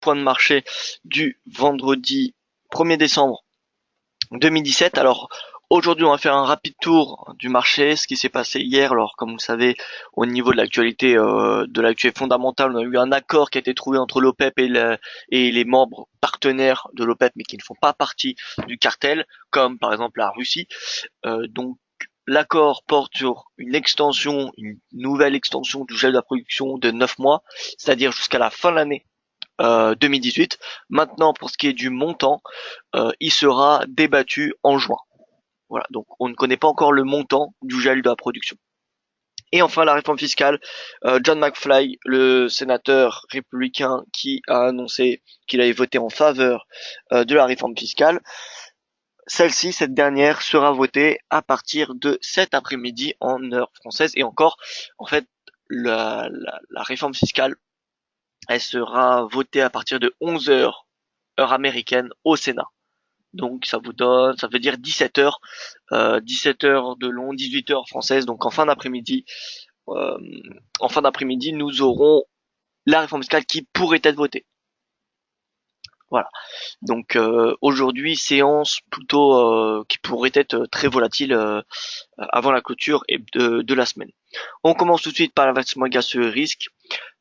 point de marché du vendredi 1er décembre 2017. Alors aujourd'hui, on va faire un rapide tour du marché, ce qui s'est passé hier. Alors comme vous le savez, au niveau de l'actualité fondamentale, on a eu un accord qui a été trouvé entre l'OPEP et les membres partenaires de l'OPEP, mais qui ne font pas partie du cartel, comme par exemple la Russie. Donc l'accord porte sur une nouvelle extension du gel de la production de 9 mois, c'est-à-dire jusqu'à la fin de l'année 2018. Maintenant, pour ce qui est du montant, il sera débattu en juin. Voilà, donc on ne connaît pas encore le montant du gel de la production. Et enfin, la réforme fiscale, John McFly, le sénateur républicain qui a annoncé qu'il avait voté en faveur de la réforme fiscale, cette dernière, sera votée à partir de cet après-midi en heure française. Et encore, en fait, la réforme fiscale, elle sera votée à partir de 11 heures, heure américaine, au Sénat. Donc ça veut dire 17 heures, 17 heures de long, 18 heures françaises. Donc euh, en fin d'après-midi, nous aurons la réforme fiscale qui pourrait être votée. Voilà. Donc aujourd'hui, séance plutôt qui pourrait être très volatile avant la clôture de la semaine. On commence tout de suite par l'investissement égal sur le risque.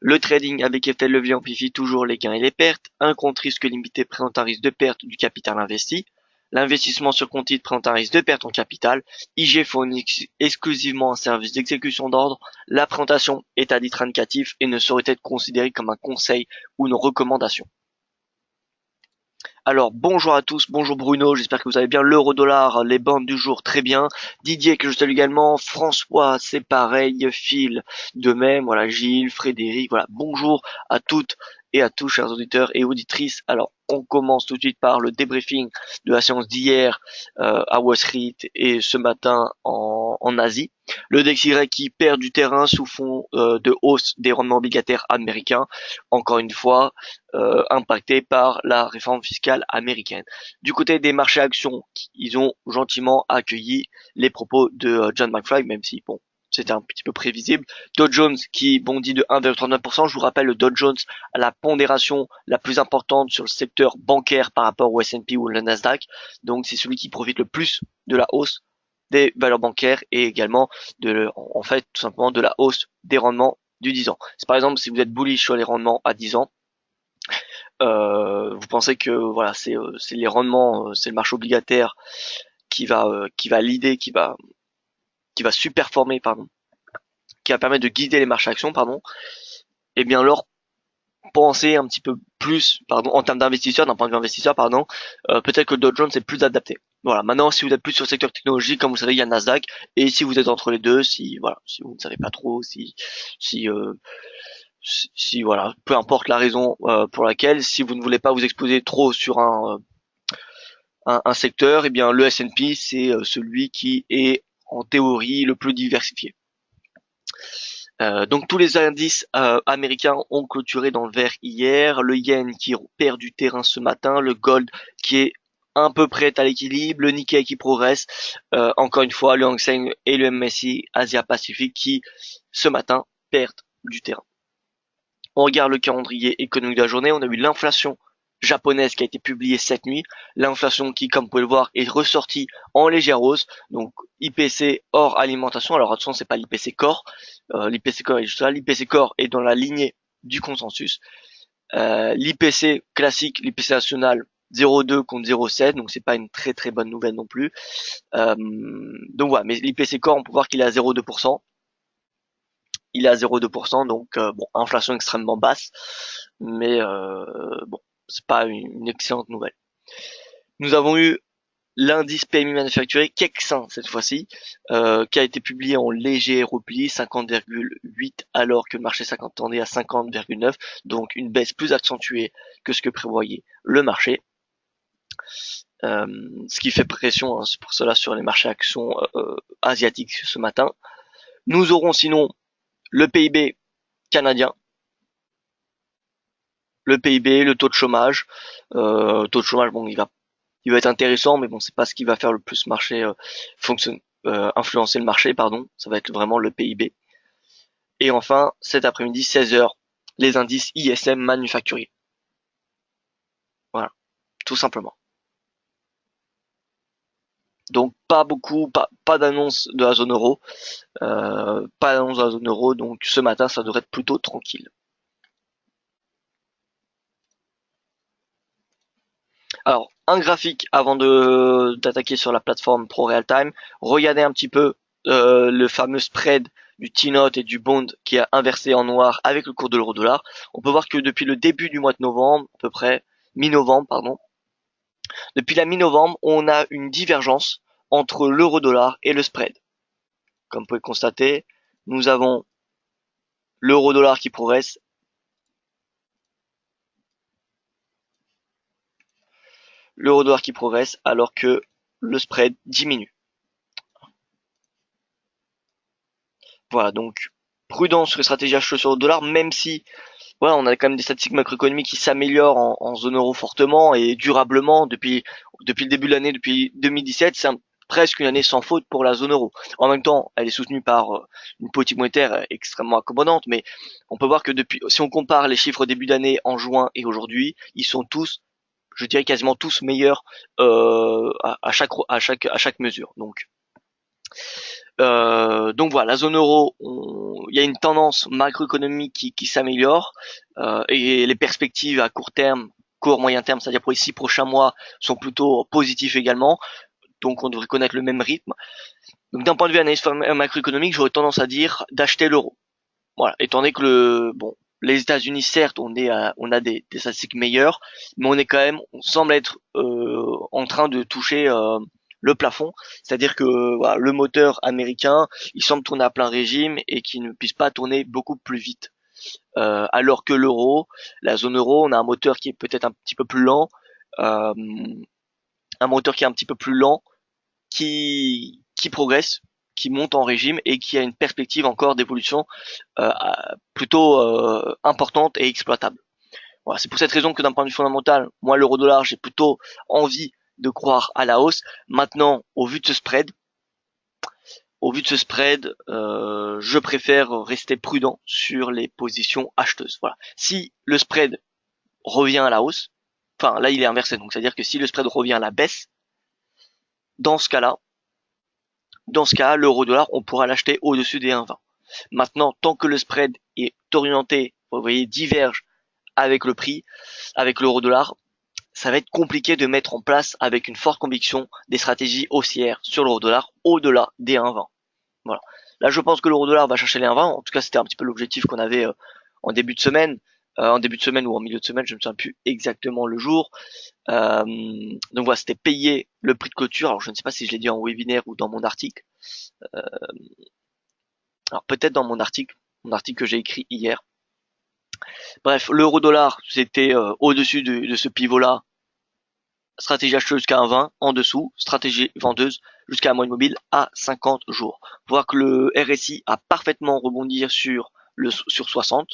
Le trading avec effet de levier amplifie toujours les gains et les pertes. Un compte risque limité présente un risque de perte du capital investi. L'investissement sur compte titre présente un risque de perte en capital. IG fournit exclusivement un service d'exécution d'ordre. La présentation est à titre indicatif et ne saurait être considérée comme un conseil ou une recommandation. Alors bonjour à tous, bonjour Bruno, j'espère que vous allez bien. L'euro-dollar, les bandes du jour très bien. Didier que je salue également, François c'est pareil, Phil de même, voilà Gilles, Frédéric, voilà bonjour à toutes et à tous chers auditeurs et auditrices. Alors on commence tout de suite par le débriefing de la séance d'hier à Wall Street et ce matin en Asie. Le DXY qui perd du terrain sous fond de hausse des rendements obligataires américains, encore une fois impacté par la réforme fiscale américaine. Du côté des marchés actions, ils ont gentiment accueilli les propos de John McFly, même si bon, c'était un petit peu prévisible. Dow Jones qui bondit de 1,39%. Je vous rappelle, le Dow Jones a la pondération la plus importante sur le secteur bancaire par rapport au S&P ou le Nasdaq. Donc c'est celui qui profite le plus de la hausse des valeurs bancaires et également en fait, tout simplement de la hausse des rendements du 10 ans. C'est par exemple, si vous êtes bullish sur les rendements à 10 ans, vous pensez que voilà, c'est les rendements, c'est le marché obligataire qui va leader, qui va superformer, pardon, qui va permettre de guider les marchés actions, pardon. Et bien alors pensez un petit peu plus, pardon, en termes d'investisseurs, d'un point de vue investisseur, pardon, peut-être que le Dow Jones est plus adapté. Voilà. Maintenant, si vous êtes plus sur le secteur technologique, comme vous savez, il y a Nasdaq, et si vous êtes entre les deux, si voilà, si vous ne savez pas trop, si voilà, peu importe la raison pour laquelle, si vous ne voulez pas vous exposer trop sur un secteur, eh bien le S&P c'est celui qui est en théorie le plus diversifié. Donc tous les indices américains ont clôturé dans le vert hier, le yen qui perd du terrain ce matin, le gold qui est un peu près à l'équilibre, le Nikkei qui progresse, encore une fois le Hang Seng et le MSCI Asia Pacifique qui ce matin perdent du terrain. On regarde le calendrier économique de la journée, on a eu l'inflation japonaise qui a été publiée cette nuit, l'inflation qui, comme vous pouvez le voir, est ressortie en légère hausse, donc IPC hors alimentation, alors attention, c'est pas l'IPC Core, l'IPC Core est juste là, l'IPC Core est dans la lignée du consensus, l'IPC classique, l'IPC national 0,2 contre 0,7, donc c'est pas une très très bonne nouvelle non plus, donc voilà, mais l'IPC Core, on peut voir qu'il est à 0,2%, il est à 0,2%, donc bon, inflation extrêmement basse, mais bon, c'est pas une excellente nouvelle. Nous avons eu l'indice PMI manufacturé Kexin cette fois-ci, qui a été publié en léger repli, 50,8 alors que le marché s'attendait à 50,9, donc une baisse plus accentuée que ce que prévoyait le marché. Ce qui fait pression, hein, c'est pour cela sur les marchés actions asiatiques ce matin. Nous aurons sinon le PIB canadien, le PIB, le taux de chômage. Bon, il va être intéressant, mais bon, c'est pas ce qui va faire le plus marché influencer le marché, pardon. Ça va être vraiment le PIB. Et enfin, cet après-midi, 16 heures, les indices ISM manufacturiers. tout simplement. Donc pas d'annonce de la zone euro, pas d'annonce de la zone euro, donc ce matin ça devrait être plutôt tranquille. Alors, un graphique avant de d'attaquer sur la plateforme Pro Real Time. Regardez un petit peu le fameux spread du T-Note et du Bond qui a inversé en noir avec le cours de l'euro-dollar. On peut voir que depuis le début du mois de novembre, à peu près mi-novembre, pardon, depuis la mi-novembre, on a une divergence entre l'euro-dollar et le spread. Comme vous pouvez constater, nous avons l'euro-dollar qui progresse, alors que le spread diminue. Voilà, donc prudence sur les stratégies acheteuses sur le dollar, même si voilà, on a quand même des statistiques macroéconomiques qui s'améliorent en zone euro fortement et durablement depuis le début de l'année, depuis 2017, c'est presque une année sans faute pour la zone euro. En même temps, elle est soutenue par une politique monétaire extrêmement accommodante, mais on peut voir que depuis, si on compare les chiffres début d'année en juin et aujourd'hui, ils sont tous, je dirais quasiment tous meilleurs à chaque mesure. Donc voilà, la zone euro, il y a une tendance macroéconomique qui s'améliore et les perspectives à court moyen terme, c'est-à-dire pour les 6 prochains mois, sont plutôt positifs également. Donc on devrait connaître le même rythme. Donc d'un point de vue analyse macroéconomique, j'aurais tendance à dire d'acheter l'euro. Voilà, étant donné que les États-Unis, certes, on a des statistiques meilleures, mais on semble être en train de toucher le plafond, c'est-à-dire que voilà, le moteur américain, il semble tourner à plein régime et qu'il ne puisse pas tourner beaucoup plus vite. Alors que la zone euro, on a un moteur qui est peut-être un petit peu plus lent, euh, un moteur qui est un petit peu plus lent, qui progresse, qui monte en régime et qui a une perspective encore d'évolution euh, plutôt importante et exploitable. Voilà, c'est pour cette raison que d'un point de vue fondamental, moi l'euro-dollar, j'ai plutôt envie de croire à la hausse. Maintenant, je préfère rester prudent sur les positions acheteuses. Voilà. Si le spread revient à la hausse, enfin là il est inversé, donc c'est-à-dire que si le spread revient à la baisse, dans ce cas-là, l'euro-dollar, on pourra l'acheter au-dessus des 1,20. Maintenant, tant que le spread est orienté, vous voyez, diverge avec le prix, avec l'euro-dollar, ça va être compliqué de mettre en place avec une forte conviction des stratégies haussières sur l'euro-dollar au-delà des 1,20. Voilà. Là, je pense que l'euro-dollar va chercher les 1,20. En tout cas, c'était un petit peu l'objectif qu'on avait en début de semaine. En début de semaine ou en milieu de semaine, je ne me souviens plus exactement le jour. Euh, donc voilà, c'était payer le prix de clôture. Alors, je ne sais pas si je l'ai dit en webinaire ou dans mon article. Euh, alors, peut-être dans mon article que j'ai écrit hier. Bref, l'euro-dollar, c'était au-dessus de ce pivot-là. Stratégie acheteuse jusqu'à 1,20, en dessous, stratégie vendeuse jusqu'à la moyenne mobile à 50 jours. Voir que le RSI a parfaitement rebondi sur 60,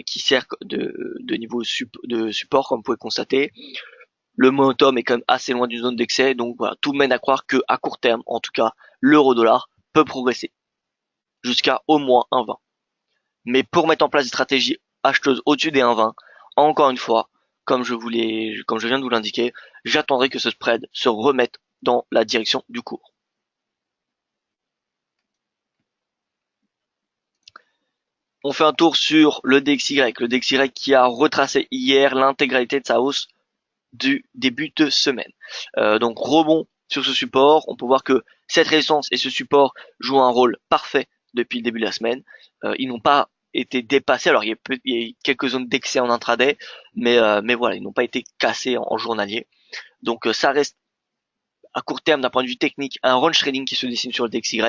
qui sert de niveau de support, comme vous pouvez constater. Le momentum est quand même assez loin d'une zone d'excès, donc voilà, tout mène à croire que à court terme, en tout cas, l'euro-dollar peut progresser jusqu'à au moins 1,20. Mais pour mettre en place des stratégies acheteuses au-dessus des 1,20, encore une fois, comme je viens de vous l'indiquer, j'attendrai que ce spread se remette dans la direction du cours. On fait un tour sur le DXY, qui a retracé hier l'intégralité de sa hausse du début de semaine. Donc rebond sur ce support, on peut voir que cette résistance et ce support jouent un rôle parfait depuis le début de la semaine. Ils n'ont pas été dépassés, alors il y a quelques zones d'excès en intraday, mais voilà, ils n'ont pas été cassés en journalier. Donc ça reste à court terme d'un point de vue technique un range trading qui se dessine sur le DXY.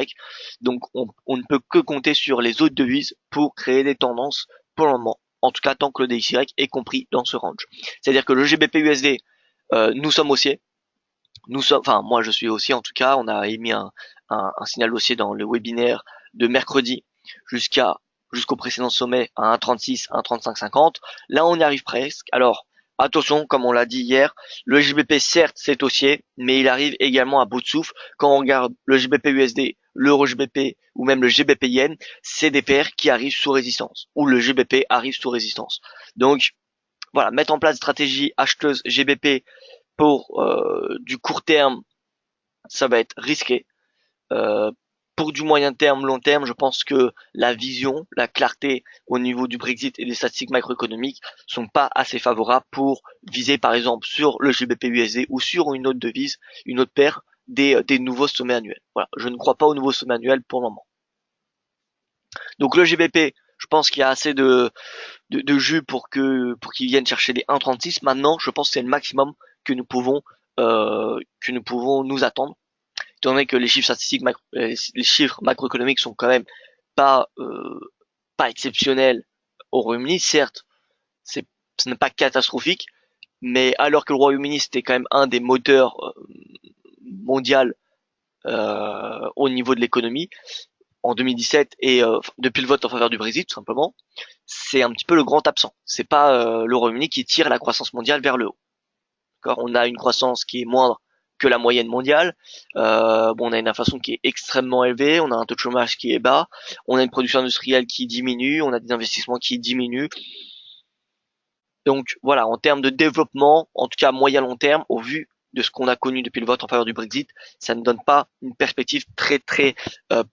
Donc on ne peut que compter sur les autres devises pour créer des tendances pour le moment. En tout cas tant que le DXY est compris dans ce range. C'est-à-dire que le GBP USD, nous sommes haussiers. Enfin moi je suis haussier en tout cas. On a émis un signal haussier dans le webinaire de mercredi jusqu'au précédent sommet à 1,36, 1,3550. Là on y arrive presque. Alors attention, comme on l'a dit hier, le GBP certes c'est haussier, mais il arrive également à bout de souffle. Quand on regarde le GBP USD, l'euro GBP ou même le GBP Yen, c'est des paires qui arrivent sous résistance, ou le GBP arrive sous résistance. Donc voilà, mettre en place des stratégies acheteuses GBP pour du court terme, ça va être risqué. Euh, pour du moyen terme, long terme, je pense que la vision, la clarté au niveau du Brexit et des statistiques macroéconomiques sont pas assez favorables pour viser par exemple sur le GBP USD ou sur une autre devise, une autre paire, des nouveaux sommets annuels. Voilà, je ne crois pas aux nouveaux sommets annuels pour le moment. Donc le GBP, je pense qu'il y a assez de jus pour qu'ils viennent chercher les 1,36. Maintenant, je pense que c'est le maximum que nous pouvons nous attendre, étant donné que les chiffres statistiques les chiffres macroéconomiques sont quand même pas pas exceptionnels au Royaume-Uni. Certes, ce n'est pas catastrophique, mais alors que le Royaume-Uni c'était quand même un des moteurs mondial au niveau de l'économie en 2017 et depuis le vote en faveur du Brexit tout simplement, c'est un petit peu le grand absent. C'est pas le Royaume-Uni qui tire la croissance mondiale vers le haut. On a une croissance qui est moindre que la moyenne mondiale. On a une inflation qui est extrêmement élevée, on a un taux de chômage qui est bas, on a une production industrielle qui diminue, on a des investissements qui diminuent. Donc voilà, en termes de développement, en tout cas à moyen long terme, au vu de ce qu'on a connu depuis le vote en faveur du Brexit, ça ne donne pas une perspective très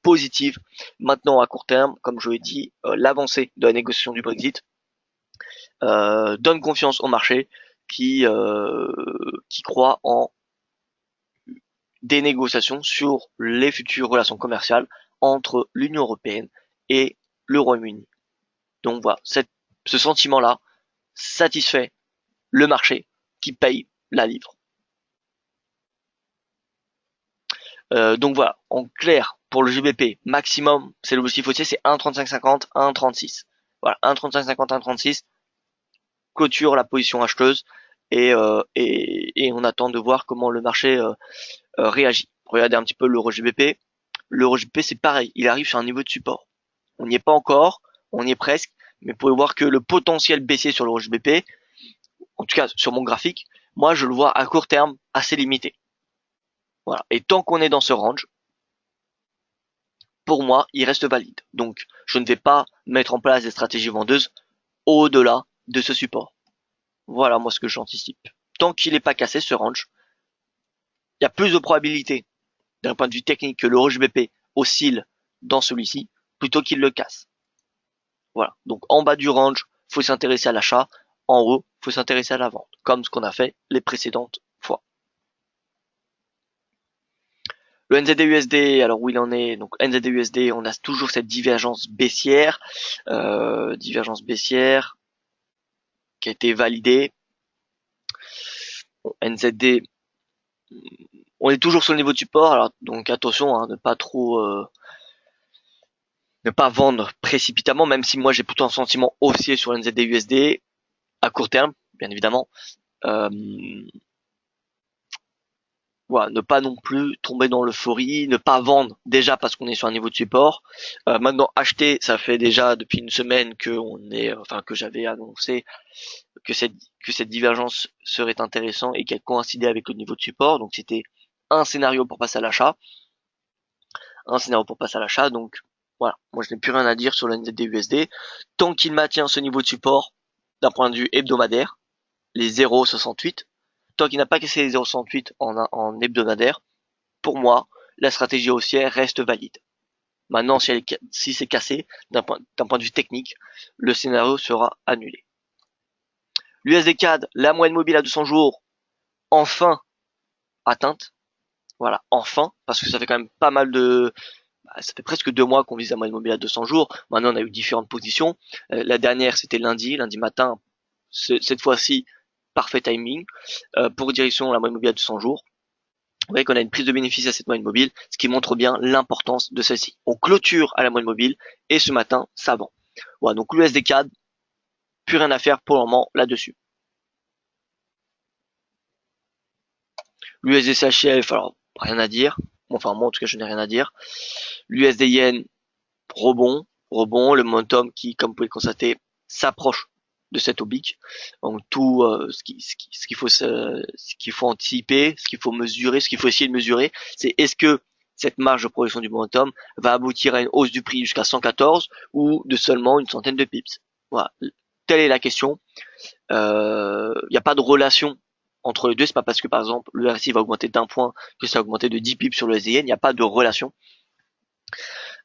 positive. Maintenant, à court terme, comme je l'ai dit, l'avancée de la négociation du Brexit donne confiance au marché qui croit en des négociations sur les futures relations commerciales entre l'Union européenne et le Royaume-Uni. Donc voilà, ce sentiment-là satisfait le marché qui paye la livre. Donc voilà, en clair, pour le GBP, maximum, c'est l'objectif haussier, c'est 1,3550, 1,36. Voilà, 1,3550, 1,36, clôture la position acheteuse et on attend de voir comment le marché réagit. Regardez un petit peu l'euro GBP. L'euro GBP, c'est pareil, il arrive sur un niveau de support. On n'y est pas encore, on y est presque, mais vous pouvez voir que le potentiel baissier sur l'euro GBP, en tout cas sur mon graphique, moi je le vois à court terme assez limité. Voilà. Et tant qu'on est dans ce range, pour moi, il reste valide. Donc, je ne vais pas mettre en place des stratégies vendeuses au-delà de ce support. Voilà, moi, ce que j'anticipe. Tant qu'il n'est pas cassé, ce range, il y a plus de probabilité, d'un point de vue technique, que l'euro GBP oscille dans celui-ci, plutôt qu'il le casse. Voilà. Donc, en bas du range, faut s'intéresser à l'achat. En haut, faut s'intéresser à la vente. Comme ce qu'on a fait les précédentes fois. Le NZD-USD, alors où il en est, donc NZD-USD, on a toujours cette divergence baissière qui a été validée. Bon, NZD, on est toujours sur le niveau de support, alors donc attention, hein, ne pas vendre précipitamment, même si moi j'ai plutôt un sentiment haussier sur NZD-USD à court terme, bien évidemment. Voilà, ne pas non plus tomber dans l'euphorie, ne pas vendre déjà parce qu'on est sur un niveau de support. Maintenant acheter, ça fait déjà depuis une semaine que j'avais annoncé que cette divergence serait intéressante et qu'elle coïncidait avec le niveau de support. Donc c'était un scénario pour passer à l'achat, Donc voilà, moi je n'ai plus rien à dire sur le NZD-USD tant qu'il maintient ce niveau de support d'un point de vue hebdomadaire, les 0,68. Tant qu'il n'a pas cassé les 0,68 en hebdomadaire, pour moi, la stratégie haussière reste valide. Maintenant, si c'est cassé, d'un point de vue technique, le scénario sera annulé. L'USD CAD, la moyenne mobile à 200 jours, enfin atteinte. Voilà, enfin, parce que ça fait quand même pas mal ça fait presque 2 mois qu'on vise la moyenne mobile à 200 jours. Maintenant, on a eu différentes positions. La dernière, c'était lundi matin. Cette fois-ci, parfait timing pour direction la moyenne mobile à 200 jours. Vous voyez qu'on a une prise de bénéfice à cette moyenne mobile, ce qui montre bien l'importance de celle-ci. On clôture à la moyenne mobile et ce matin, ça vend. Voilà, donc l'USD CAD, plus rien à faire pour le moment là-dessus. L'USD CHF, alors rien à dire. Enfin moi en tout cas je n'ai rien à dire. L'USD Yen, rebond, le momentum qui, comme vous pouvez le constater, s'approche de cette oblique. Donc tout ce qu'il faut anticiper, ce qu'il faut mesurer, ce qu'il faut essayer de mesurer, c'est est-ce que cette marge de progression du momentum va aboutir à une hausse du prix jusqu'à 114 ou de seulement une centaine de pips. Voilà. telle est la question. Il n'y a pas de relation entre les deux. C'est pas parce que par exemple le RSI va augmenter d'1 point que ça va augmenter de 10 pips sur le SDN. Il n'y a pas de relation.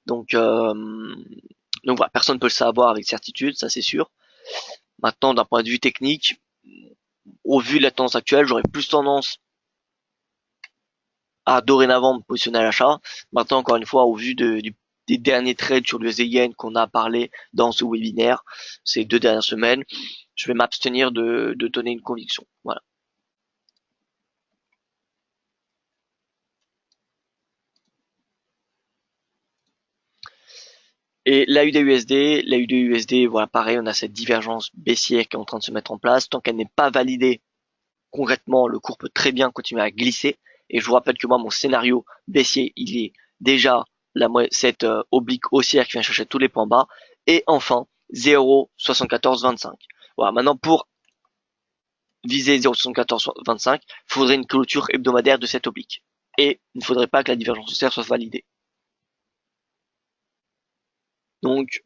Donc, voilà, personne ne peut le savoir avec certitude, ça c'est sûr. Maintenant, d'un point de vue technique, au vu de la tendance actuelle, j'aurais plus tendance à dorénavant me positionner à l'achat. Maintenant, encore une fois, au vu des derniers trades sur le yen qu'on a parlé dans ce webinaire ces 2 dernières semaines, je vais m'abstenir de donner une conviction. Voilà. Et la USD, voilà, pareil, on a cette divergence baissière qui est en train de se mettre en place. Tant qu'elle n'est pas validée, concrètement, le cours peut très bien continuer à glisser. Et je vous rappelle que moi, mon scénario baissier, il est déjà cette oblique haussière qui vient chercher tous les points bas. Et enfin, 0,7425. Voilà, maintenant pour viser 0,7425, il faudrait une clôture hebdomadaire de cette oblique. Et il ne faudrait pas que la divergence haussière soit validée. Donc,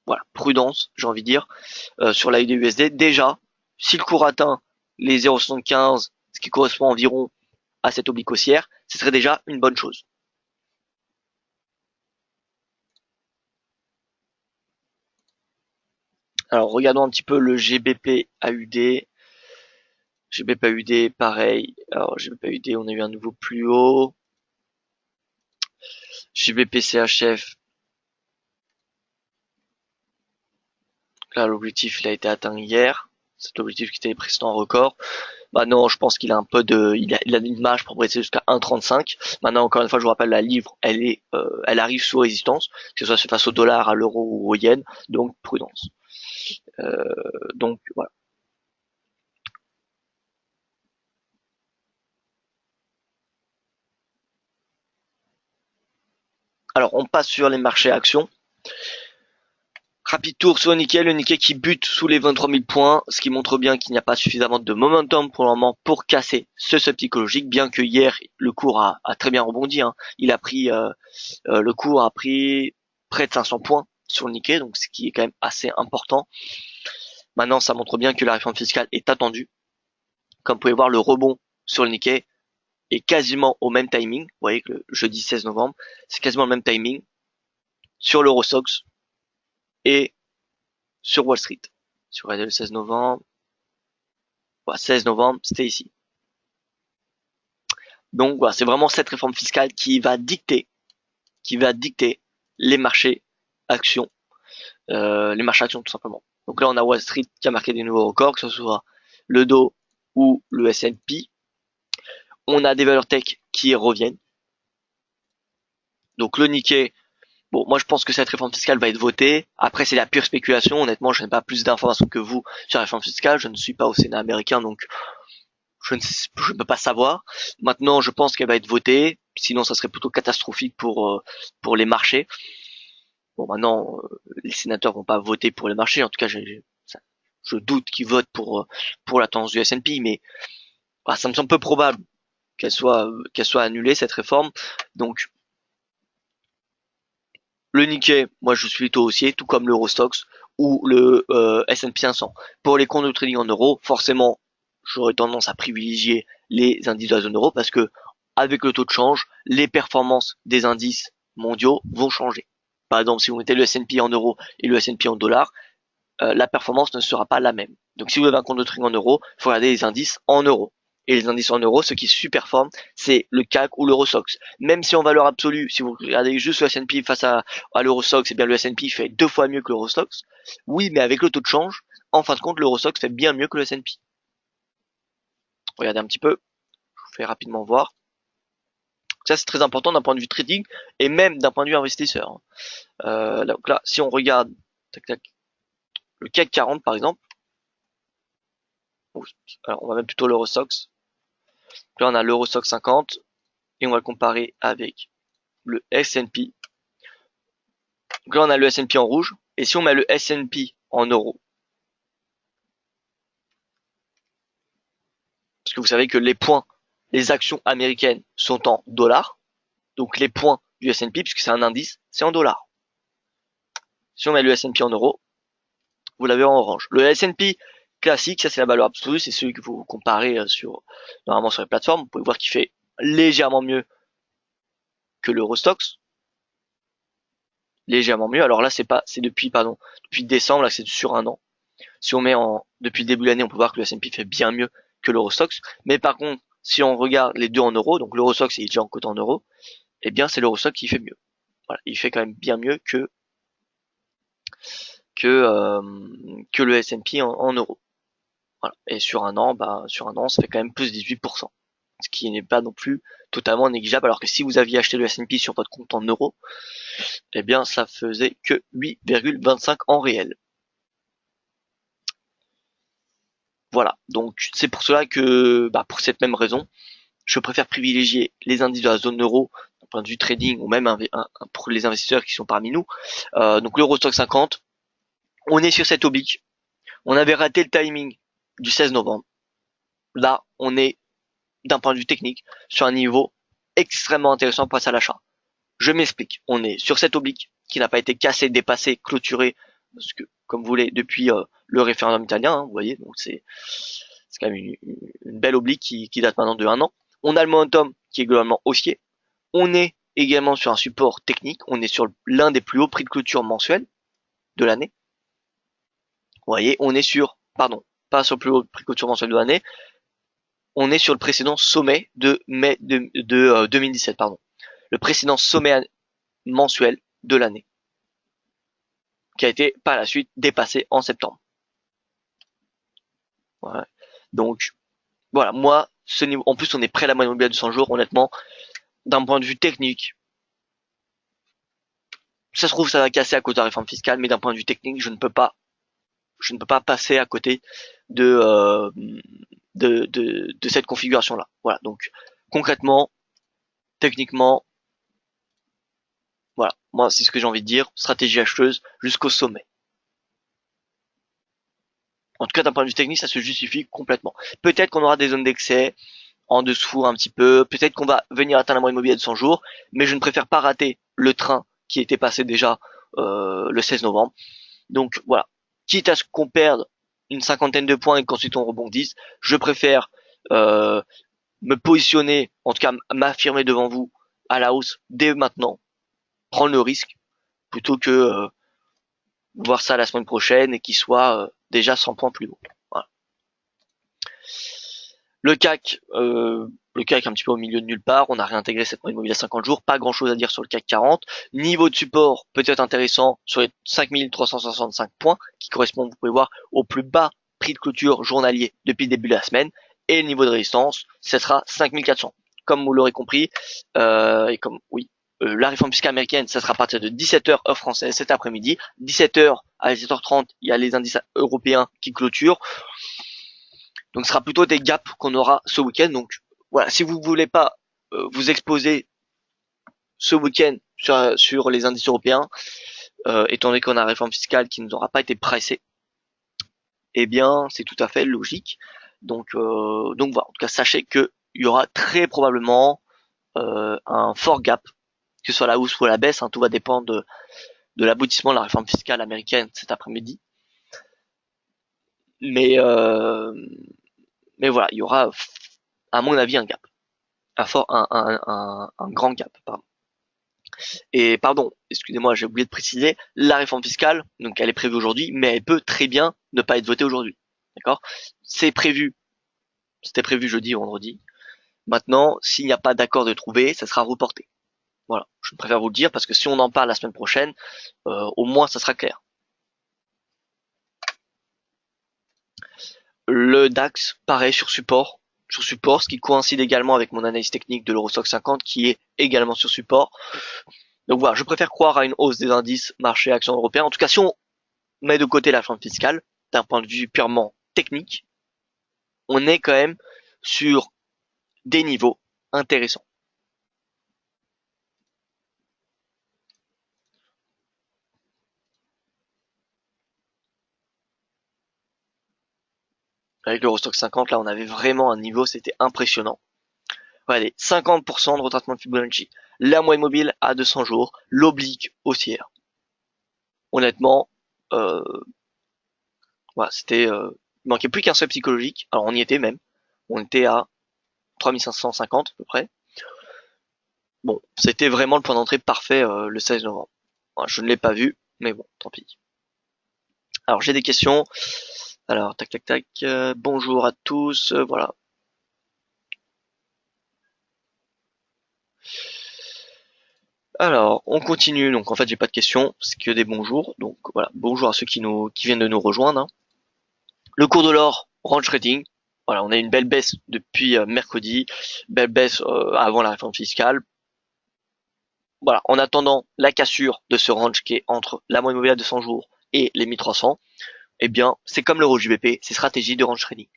voilà, prudence, j'ai envie de dire, sur la USD. Déjà, si le cours atteint les 0,75, ce qui correspond environ à cette oblique haussière, ce serait déjà une bonne chose. Alors, regardons un petit peu le GBP AUD. GBP AUD, pareil. Alors, GBP AUD, on a eu un nouveau plus haut. GBP CHF. Là, l'objectif, il a été atteint hier. Cet objectif qui était les précédents records. Bah non, je pense qu'il a un peu de, il a une marge pour progresser jusqu'à 1,35. Maintenant, encore une fois, je vous rappelle, la livre, elle arrive sous résistance, que ce soit face au dollar, à l'euro ou au yen. Donc, prudence. Donc, voilà. Alors, on passe sur les marchés actions. Rapide tour sur le Nikkei qui bute sous les 23 000 points, ce qui montre bien qu'il n'y a pas suffisamment de momentum pour le moment pour casser ce seuil psychologique, bien que hier le cours a très bien rebondi. Hein. Le cours a pris près de 500 points sur le Nikkei, donc ce qui est quand même assez important. Maintenant, ça montre bien que la réforme fiscale est attendue. Comme vous pouvez voir, le rebond sur le Nikkei est quasiment au même timing. Vous voyez que le jeudi 16 novembre, c'est quasiment le même timing sur l'Eurostoxx et sur Wall Street. Sur le 16 novembre, 16 novembre, c'était ici. Donc voilà, c'est vraiment cette réforme fiscale qui va dicter les marchés actions, tout simplement. Donc là, on a Wall Street qui a marqué des nouveaux records, que ce soit le Dow ou le S&P. On a des valeurs tech qui reviennent. Donc le Nikkei, bon, moi je pense que cette réforme fiscale va être votée. Après, c'est la pure spéculation. Honnêtement, je n'ai pas plus d'informations que vous sur la réforme fiscale. Je ne suis pas au Sénat américain, donc je ne peux pas savoir. Maintenant, je pense qu'elle va être votée. Sinon, ça serait plutôt catastrophique pour les marchés. Bon, maintenant, les sénateurs vont pas voter pour les marchés. En tout cas, je doute qu'ils votent pour la tendance du S&P, mais bah, ça me semble peu probable qu'elle soit annulée cette réforme. Donc, le Nikkei, moi je suis plutôt haussier, tout comme l'Eurostoxx ou le S&P 500. Pour les comptes de trading en euros, forcément, j'aurais tendance à privilégier les indices de la zone euro parce que avec le taux de change, les performances des indices mondiaux vont changer. Par exemple, si vous mettez le S&P en euros et le S&P en dollars, la performance ne sera pas la même. Donc si vous avez un compte de trading en euros, il faut regarder les indices en euros. Et les indices en euros, ce qui surperforme, c'est le CAC ou l'Eurostoxx. Même si en valeur absolue, si vous regardez juste le S&P face à l'Eurostoxx, eh bien le S&P fait 2 fois mieux que l'Eurostoxx. Oui, mais avec le taux de change, en fin de compte, l'Eurostoxx fait bien mieux que le S&P. Regardez un petit peu, je vous fais rapidement voir. Ça, c'est très important d'un point de vue trading et même d'un point de vue investisseur. Donc là, si on regarde le CAC 40 par exemple, alors on va mettre plutôt l'Eurostoxx. Là, on a l'Eurostoxx 50 et on va le comparer avec le S&P. Donc là, on a le S&P en rouge. Et si on met le S&P en euros, parce que vous savez que les actions américaines sont en dollars. Donc les points du S&P, puisque c'est un indice, c'est en dollars. Si on met le S&P en euros, vous l'avez en orange. Le S&P classique, ça c'est la valeur absolue, c'est celui que vous comparez normalement sur les plateformes. Vous pouvez voir qu'il fait légèrement mieux que l'Eurostoxx, légèrement mieux. Alors là, c'est depuis décembre, là c'est sur un an. Si on met depuis le début de l'année, on peut voir que le S&P fait bien mieux que l'Eurostoxx. Mais par contre, si on regarde les deux en euros, donc l'Eurostoxx est déjà en cote en euros, eh bien c'est l'Eurostoxx qui fait mieux. Voilà, il fait quand même bien mieux que le S&P en euros. Voilà. Et sur un an, ça fait quand même plus 18%. Ce qui n'est pas non plus totalement négligeable, alors que si vous aviez acheté le S&P sur votre compte en euros, eh bien ça faisait que 8,25 en réel. Voilà, donc c'est pour cela que, pour cette même raison, je préfère privilégier les indices de la zone euro d'un point de vue trading ou même pour les investisseurs qui sont parmi nous. Donc l'Eurostoxx 50, on est sur cette oblique. On avait raté le timing du 16 novembre. Là, on est d'un point de vue technique sur un niveau extrêmement intéressant pour passer à l'achat. Je m'explique. On est sur cette oblique qui n'a pas été cassée, dépassée, clôturée, parce que comme vous voulez depuis le référendum italien, vous voyez, donc c'est quand même une belle oblique qui date maintenant de 1 an. On a le momentum qui est globalement haussier. On est également sur un support technique. On est sur l'un des plus hauts prix de clôture mensuels de l'année. Vous voyez, on est sur, pas sur le plus haut prix de clôture mensuel de l'année. On est sur le précédent sommet de mai de 2017, le précédent sommet mensuel de l'année, qui a été par la suite dépassé en septembre. Voilà. Donc voilà, moi, ce niveau, en plus on est près de la moyenne mobile de 100 jours, honnêtement, d'un point de vue technique, ça se trouve ça va casser à cause de la réforme fiscale, mais d'un point de vue technique, je ne peux pas passer à côté de cette configuration là. Voilà, donc concrètement, techniquement, voilà, moi c'est ce que j'ai envie de dire, stratégie acheteuse jusqu'au sommet. En tout cas, d'un point de vue technique, ça se justifie complètement. Peut-être qu'on aura des zones d'excès en dessous un petit peu, peut-être qu'on va venir atteindre la moyenne mobile de 100 jours, mais je ne préfère pas rater le train qui était passé déjà le 16 novembre. Donc voilà, quitte à ce qu'on perde une cinquantaine de points et qu'ensuite on rebondisse, je préfère me positionner, en tout cas m'affirmer devant vous à la hausse dès maintenant, prendre le risque, plutôt que voir ça la semaine prochaine et qu'il soit déjà 100 points plus haut. Voilà. Le CAC, un petit peu au milieu de nulle part, on a réintégré cette moyenne mobile à 50 jours, pas grand chose à dire sur le CAC 40. Niveau de support peut-être intéressant sur les 5365 points, qui correspondent, vous pouvez voir, au plus bas prix de clôture journalier depuis le début de la semaine, et le niveau de résistance, ce sera 5400. Comme vous l'aurez compris, la réforme fiscale américaine, ça sera à partir de 17h heure française cet après-midi. 17h à 17h30, il y a les indices européens qui clôturent. Donc ce sera plutôt des gaps qu'on aura ce week-end. Donc voilà, si vous voulez pas vous exposer ce week-end sur les indices européens, étant donné qu'on a une réforme fiscale qui n'aura pas été pressée, eh bien c'est tout à fait logique. Donc voilà, en tout cas sachez qu'il y aura très probablement un fort gap, que ce soit la hausse ou la baisse, tout va dépendre de l'aboutissement de la réforme fiscale américaine cet après-midi. Mais voilà, il y aura, à mon avis, un gap. Un grand gap, pardon. Et excusez-moi, j'ai oublié de préciser, la réforme fiscale, donc elle est prévue aujourd'hui, mais elle peut très bien ne pas être votée aujourd'hui. D'accord? C'était prévu jeudi ou vendredi. Maintenant, s'il n'y a pas d'accord de trouver, ça sera reporté. Voilà, je préfère vous le dire parce que si on en parle la semaine prochaine, au moins ça sera clair. Le DAX, pareil sur support, ce qui coïncide également avec mon analyse technique de l'Eurostoxx 50 qui est également sur support. Donc voilà, je préfère croire à une hausse des indices marché actions européens. En tout cas, si on met de côté la réforme fiscale, d'un point de vue purement technique, on est quand même sur des niveaux intéressants. Avec l'Eurostoxx 50, là, on avait vraiment un niveau, c'était impressionnant. Allez, 50% de retraitement de Fibonacci. La moyenne mobile à 200 jours, l'oblique haussière. Honnêtement, Voilà, il manquait plus qu'un seul psychologique. Alors on y était même. On était à 3550 à peu près. Bon, c'était vraiment le point d'entrée parfait le 16 novembre. Voilà, je ne l'ai pas vu, mais bon, tant pis. Alors j'ai des questions. Alors tac tac tac. Bonjour à tous. Voilà. Alors on continue. Donc en fait j'ai pas de questions, c'est que des bonjours. Donc voilà, bonjour à ceux qui viennent de nous rejoindre, hein. Le cours de l'or, range trading. Voilà, on a une belle baisse depuis mercredi, belle baisse avant la réforme fiscale. Voilà, en attendant la cassure de ce range qui est entre la moyenne mobile à 200 jours et les 1300, eh bien, c'est comme l'euro JBP, c'est stratégie de range trading.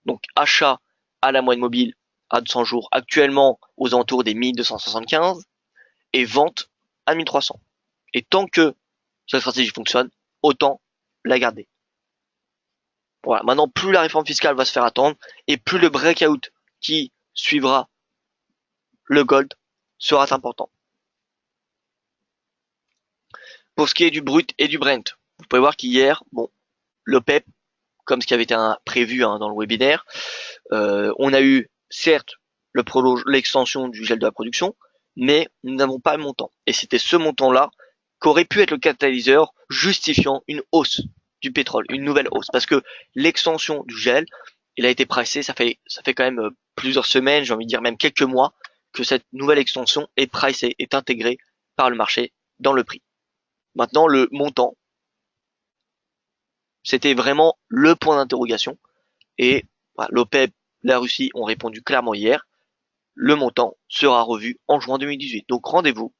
Donc, achat à la moyenne mobile à 200 jours, actuellement aux alentours des 1275, et vente à 1300. Et tant que cette stratégie fonctionne, autant la garder. Voilà, maintenant, plus la réforme fiscale va se faire attendre, et plus le breakout qui suivra le gold sera important. Pour ce qui est du brut et du Brent, vous pouvez voir qu'hier, bon, l'OPEP, comme ce qui avait été prévu dans le webinaire, on a eu certes l'extension du gel de la production, mais nous n'avons pas le montant. Et c'était ce montant-là qu'aurait pu être le catalyseur justifiant une hausse du pétrole, une nouvelle hausse. Parce que l'extension du gel, il a été pricé, ça fait quand même plusieurs semaines, j'ai envie de dire même quelques mois, que cette nouvelle extension est pricée, est intégrée par le marché dans le prix. Maintenant, le montant, c'était vraiment le point d'interrogation. Et voilà, l'OPEP, la Russie ont répondu clairement hier. Le montant sera revu en juin 2018. Donc rendez-vous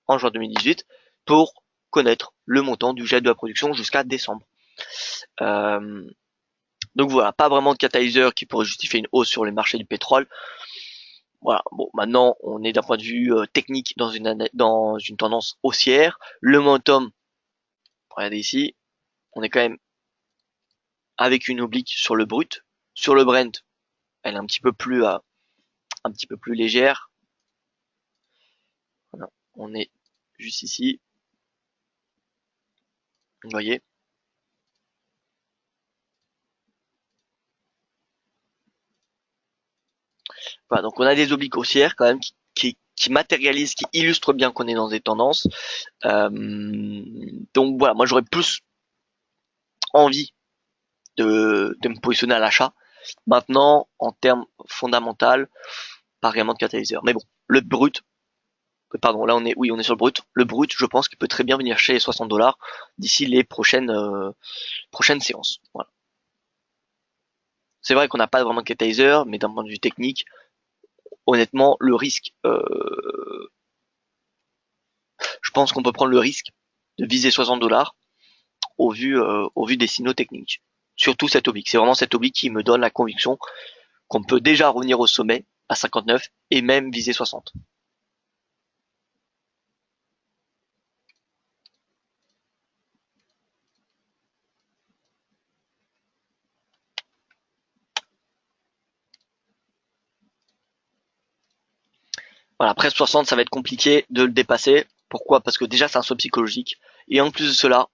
en juin 2018 pour connaître le montant du gel de la production jusqu'à décembre. Euh, donc voilà, pas vraiment de catalyseur qui pourrait justifier une hausse sur les marchés du pétrole. Voilà, bon, maintenant on est d'un point de vue technique dans une tendance haussière. Le momentum, regardez ici, on est quand même avec une oblique sur le brut. Sur le Brent, elle est un petit peu plus légère. Voilà, on est juste ici, vous voyez. Voilà, donc on a des obliques haussières quand même qui matérialisent, qui illustrent bien qu'on est dans des tendances. Donc voilà, moi j'aurais plus envie de me positionner à l'achat. Maintenant, en termes fondamentaux, pas réellement de catalyseur. Mais bon, le brut, pardon, là on est sur le brut. Le brut, je pense qu'il peut très bien venir chez les 60 dollars d'ici les prochaines séances. Voilà. C'est vrai qu'on n'a pas vraiment de catalyseur, mais d'un point de vue technique, honnêtement, le risque, je pense qu'on peut prendre le risque de viser 60 dollars au vu des signaux techniques. Surtout cette oblique. C'est vraiment cette oblique qui me donne la conviction qu'on peut déjà revenir au sommet à 59 et même viser 60. Voilà, après 60, ça va être compliqué de le dépasser. Pourquoi? Parce que déjà, c'est un saut psychologique. Et en plus de cela,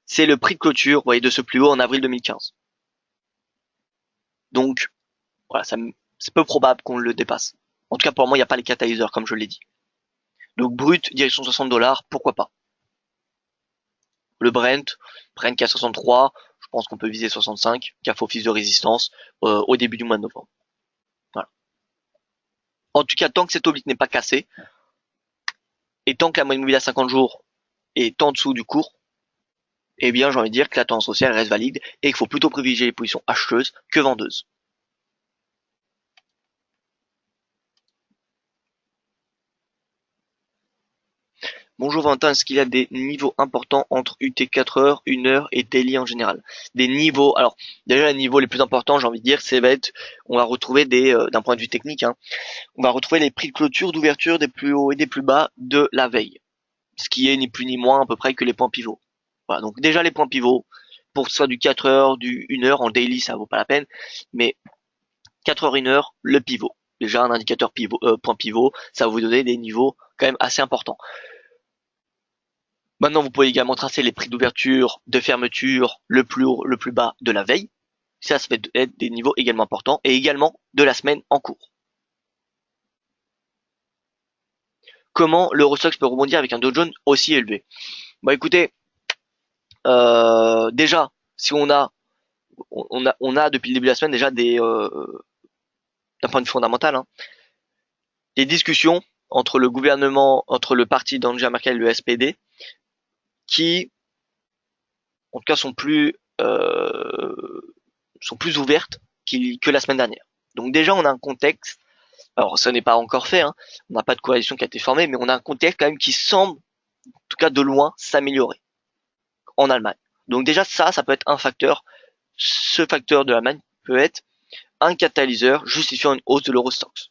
c'est le prix de clôture, vous voyez, de ce plus haut en avril 2015. Donc, voilà, c'est peu probable qu'on le dépasse. En tout cas, pour moi, il n'y a pas les catalyseurs, comme je l'ai dit. Donc, brut, direction 60 dollars, pourquoi pas? Le Brent qui a 63, je pense qu'on peut viser 65, qui a faux fils de résistance au début du mois de novembre. Voilà. En tout cas, tant que cette oblique n'est pas cassée, et tant que la moyenne mobile à 50 jours est en dessous du cours, eh bien j'ai envie de dire que la tendance haussière reste valide et qu'il faut plutôt privilégier les positions acheteuses que vendeuses. Bonjour Valentin, est-ce qu'il y a des niveaux importants entre UT 4 heures, 1 heure et daily en général? Des niveaux, alors déjà les niveaux les plus importants, j'ai envie de dire, c'est va être, on va retrouver d'un point de vue technique, hein, on va retrouver les prix de clôture, d'ouverture des plus hauts et des plus bas de la veille. Ce qui est ni plus ni moins à peu près que les points pivots. Voilà, donc déjà les points pivots, pour que ce soit du 4 heures, du 1 heure, en daily ça vaut pas la peine, mais 4 heures, 1 heure, le pivot. Déjà un indicateur pivot, point pivot, ça va vous donner des niveaux quand même assez importants. Maintenant, vous pouvez également tracer les prix d'ouverture, de fermeture, le plus haut, le plus bas de la veille. Ça va être des niveaux également importants et également de la semaine en cours. Comment l'Eurostoxx peut rebondir avec un Dow Jones aussi élevé? Bah écoutez, déjà, si on a depuis le début de la semaine déjà d'un point de vue fondamental, hein, des discussions entre le gouvernement, entre le parti d'Angela Merkel et le SPD, qui, en tout cas, sont plus ouvertes que la semaine dernière. Donc déjà, on a un contexte. Alors, ça n'est pas encore fait, hein, on n'a pas de coalition qui a été formée, mais on a un contexte quand même qui semble, en tout cas de loin, s'améliorer en Allemagne. Donc déjà, ça peut être un facteur. Ce facteur de l'Allemagne peut être un catalyseur justifiant une hausse de l'Eurostoxx.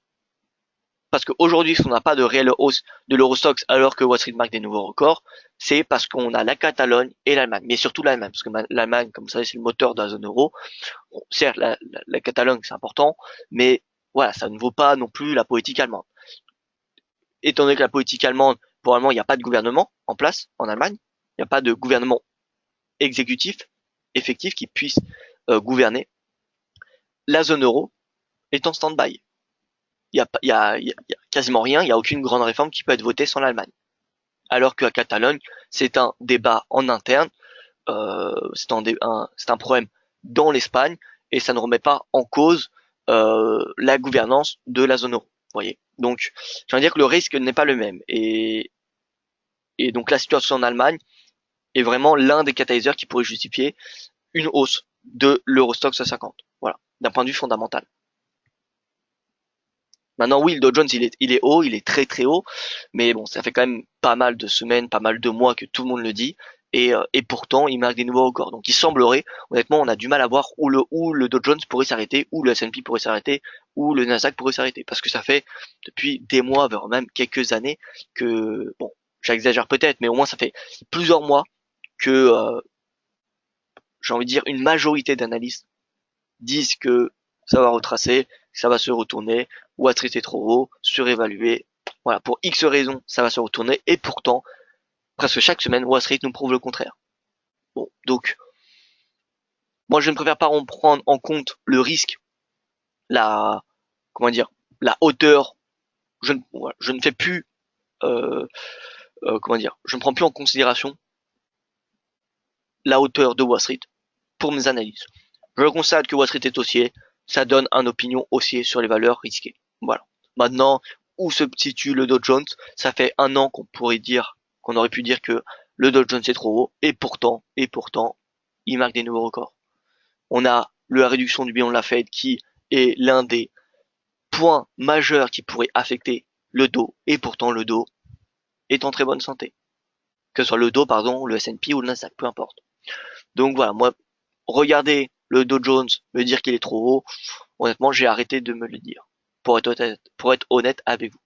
Parce qu'aujourd'hui, si on n'a pas de réelle hausse de l'Eurostoxx alors que Wall Street marque des nouveaux records, c'est parce qu'on a la Catalogne et l'Allemagne. Mais surtout l'Allemagne, parce que l'Allemagne, comme vous savez, c'est le moteur de la zone euro. Bon, certes, la Catalogne, c'est important, mais voilà, ça ne vaut pas non plus la politique allemande. Étant donné que la politique allemande, pour l'Allemand, il n'y a pas de gouvernement en place en Allemagne, il n'y a pas de gouvernement exécutif, effectif, qui puisse gouverner, la zone euro est en stand-by. Il y a quasiment rien, il n'y a aucune grande réforme qui peut être votée sans l'Allemagne. Alors que la Catalogne, c'est un débat en interne, c'est un problème dans l'Espagne, et ça ne remet pas en cause la gouvernance de la zone euro. Vous voyez. Donc, je veux dire que le risque n'est pas le même. Et donc la situation en Allemagne est vraiment l'un des catalyseurs qui pourrait justifier une hausse de l'Eurostoxx à 50. Voilà, d'un point de vue fondamental. Maintenant, oui, le Dow Jones, il est haut, il est très très haut, mais bon, ça fait quand même pas mal de semaines, pas mal de mois que tout le monde le dit, et pourtant, il marque des nouveaux records. Donc, il semblerait, honnêtement, on a du mal à voir où le Dow Jones pourrait s'arrêter, où le S&P pourrait s'arrêter, où le Nasdaq pourrait s'arrêter, parce que ça fait depuis des mois, voire même quelques années, que, bon, j'exagère peut-être, mais au moins ça fait plusieurs mois que, j'ai envie de dire, une majorité d'analystes disent que ça va retracer, ça va se retourner, Wall Street est trop haut, surévalué. Voilà, pour X raisons, ça va se retourner, et pourtant, presque chaque semaine, Wall Street nous prouve le contraire. Bon, donc, moi je ne préfère pas en prendre en compte le risque, la, comment dire, la hauteur. Je ne fais plus, comment dire, je ne prends plus en considération la hauteur de Wall Street pour mes analyses. Je constate que Wall Street est haussier, ça donne un opinion haussier sur les valeurs risquées. Voilà. Maintenant, où se situe le Dow Jones? Ça fait un an qu'on aurait pu dire que le Dow Jones est trop haut, et pourtant, il marque des nouveaux records. On a la réduction du bilan de la Fed qui est l'un des points majeurs qui pourrait affecter le Dow, et pourtant le Dow est en très bonne santé. Que ce soit le Dow, pardon, le S&P ou le Nasdaq, peu importe. Donc voilà, moi, regardez le Dow Jones me dire qu'il est trop haut, honnêtement, j'ai arrêté de me le dire. Pour être honnête avec vous.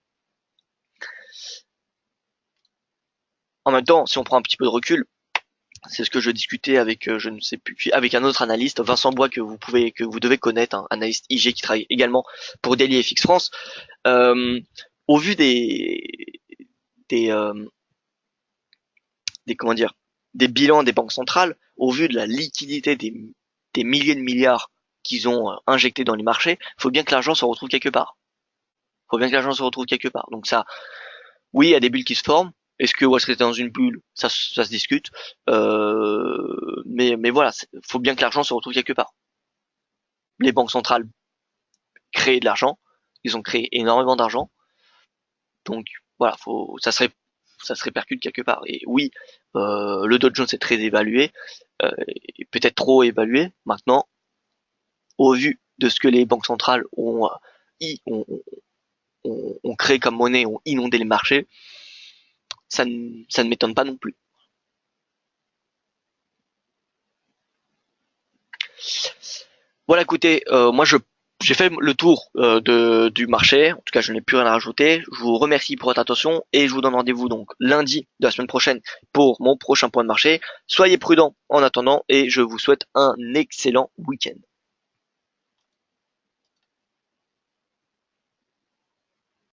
En même temps, si on prend un petit peu de recul, c'est ce que je discutais avec, je ne sais plus qui, avec un autre analyste, Vincent Bois, que vous devez connaître, un analyste IG qui travaille également pour Daily FX France. Au vu des, comment dire, des bilans des banques centrales, au vu de la liquidité des milliers de milliards qu'ils ont injectés dans les marchés, il faut bien que l'argent se retrouve quelque part. Donc ça, oui, il y a des bulles qui se forment. Est-ce que Wall Street est dans une bulle? Ça se discute. Mais voilà, faut bien que l'argent se retrouve quelque part. Les banques centrales créent de l'argent. Ils ont créé énormément d'argent. Donc voilà, ça se répercute quelque part. Et oui, le Dow Jones est très évalué, peut-être trop évalué. Maintenant, au vu de ce que les banques centrales ont créé comme monnaie, ont inondé les marchés, ça ne m'étonne pas non plus. Voilà, écoutez, moi j'ai fait le tour du marché. En tout cas, je n'ai plus rien à rajouter. Je vous remercie pour votre attention et je vous donne rendez-vous donc lundi de la semaine prochaine pour mon prochain point de marché. Soyez prudents en attendant et je vous souhaite un excellent week-end.